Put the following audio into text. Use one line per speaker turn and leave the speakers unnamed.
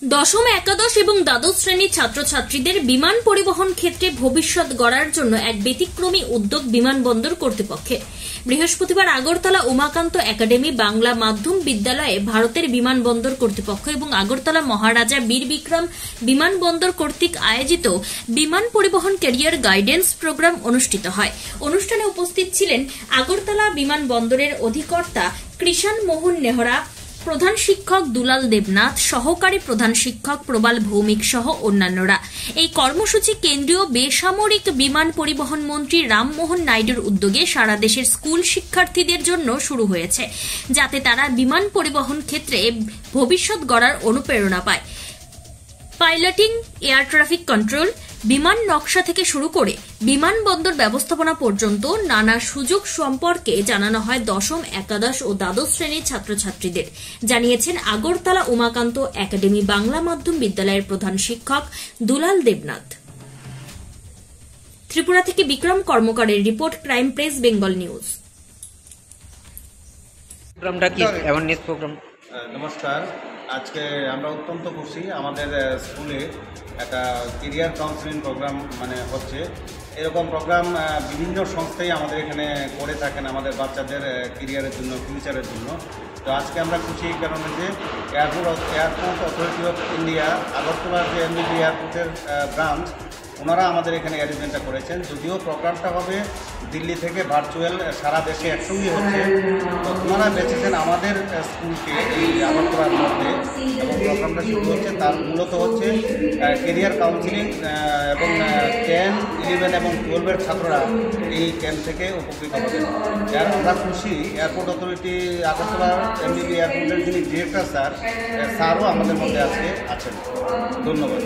দশম, একাদশ এবং দ্বাদশ শ্রেণীর ছাত্রছাত্রীদের বিমান পরিবহন ক্ষেত্রে ভবিষ্যৎ গড়ার জন্য এক ব্যতিক্রমী উদ্যোগ বিমানবন্দর কর্তৃপক্ষের। বৃহস্পতিবার আগরতলা উমাকান্ত একাডেমি বাংলা মাধ্যম বিদ্যালয়ে ভারতের বিমানবন্দর কর্তৃপক্ষ এবং আগরতলা মহারাজা বীর বিক্রম বিমানবন্দর কর্তৃক আয়োজিত বিমান পরিবহন ক্যারিয়ার গাইডেন্স প্রোগ্রাম অনুষ্ঠিত হয়। অনুষ্ঠানে উপস্থিত ছিলেন আগরতলা বিমানবন্দরের অধিকর্তা কৃষাণ মোহন নেহরা, প্রধান শিক্ষক দুলাল দেবনাথ, সহকারী প্রধান শিক্ষক প্রবাল ভৌমিক সহ অন্যান্যরা। এই কর্মসূচি কেন্দ্রীয় বেসামরিক বিমান পরিবহন মন্ত্রী রামমোহন নাইডুর উদ্যোগে সারা দেশের স্কুল শিক্ষার্থীদের জন্য শুরু হয়েছে, যাতে তারা বিমান পরিবহন ক্ষেত্রে ভবিষ্যৎ গড়ার অনুপ্রেরণা পায়। পাইলটিং, এয়ার ট্রাফিক কন্ট্রোল, বিমান নকশা থেকে শুরু করে বিমানবন্দর ব্যবস্থাপনা পর্যন্ত নানা সুযোগ সম্পর্কে জানানো হয় দশম, একাদশ ও দ্বাদশ শ্রেণীর ছাত্রছাত্রীদের, জানিয়েছেন আগরতলা উমাকান্ত একাডেমি বাংলা মাধ্যম বিদ্যালয়ের প্রধান শিক্ষক দুলাল দেবনাথ। ত্রিপুরা থেকে বিক্রম কর্মকারের report, crime press Bengal news.
নমস্কার, আজকে আমরা অত্যন্ত খুশি। আমাদের স্কুলে একটা কেরিয়ার কাউন্সিলিং প্রোগ্রাম হচ্ছে। এরকম প্রোগ্রাম বিভিন্ন সংস্থাই আমাদের এখানে করে থাকেন আমাদের বাচ্চাদের কেরিয়ারের জন্য, ফিউচারের জন্য। তো আজকে আমরা খুশি এই কারণে যে এয়ারপোর্ট অথরিটি অফ ইন্ডিয়া আগরতলার যে এমবিবি এয়ারপোর্টের ব্রাঞ্চ, ওনারা আমাদের এখানে অ্যারেঞ্জমেন্টটা করেছেন। যদিও প্রোগ্রামটা হবে দিল্লি থেকে ভার্চুয়াল, সারা দেশে একসঙ্গে হচ্ছে, তো ওনারা বেঁচেছেন আমাদের স্কুলকে এই আগরতলার মধ্যে, এবং প্রোগ্রামটা শুরু হচ্ছে তার মূলত হচ্ছে কেরিয়ার কাউন্সিলিং, এবং 10, 11 এবং 12-এর ছাত্ররা এই ক্যাম্প থেকে উপকৃত হবে। আমরা খুশি। এয়ারপোর্ট অথরিটি আগরতলার এমবিবি এয়ারপোর্টের যিনি ডিরেক্টর স্যারও আমাদের মধ্যে আজকে আছেন। ধন্যবাদ।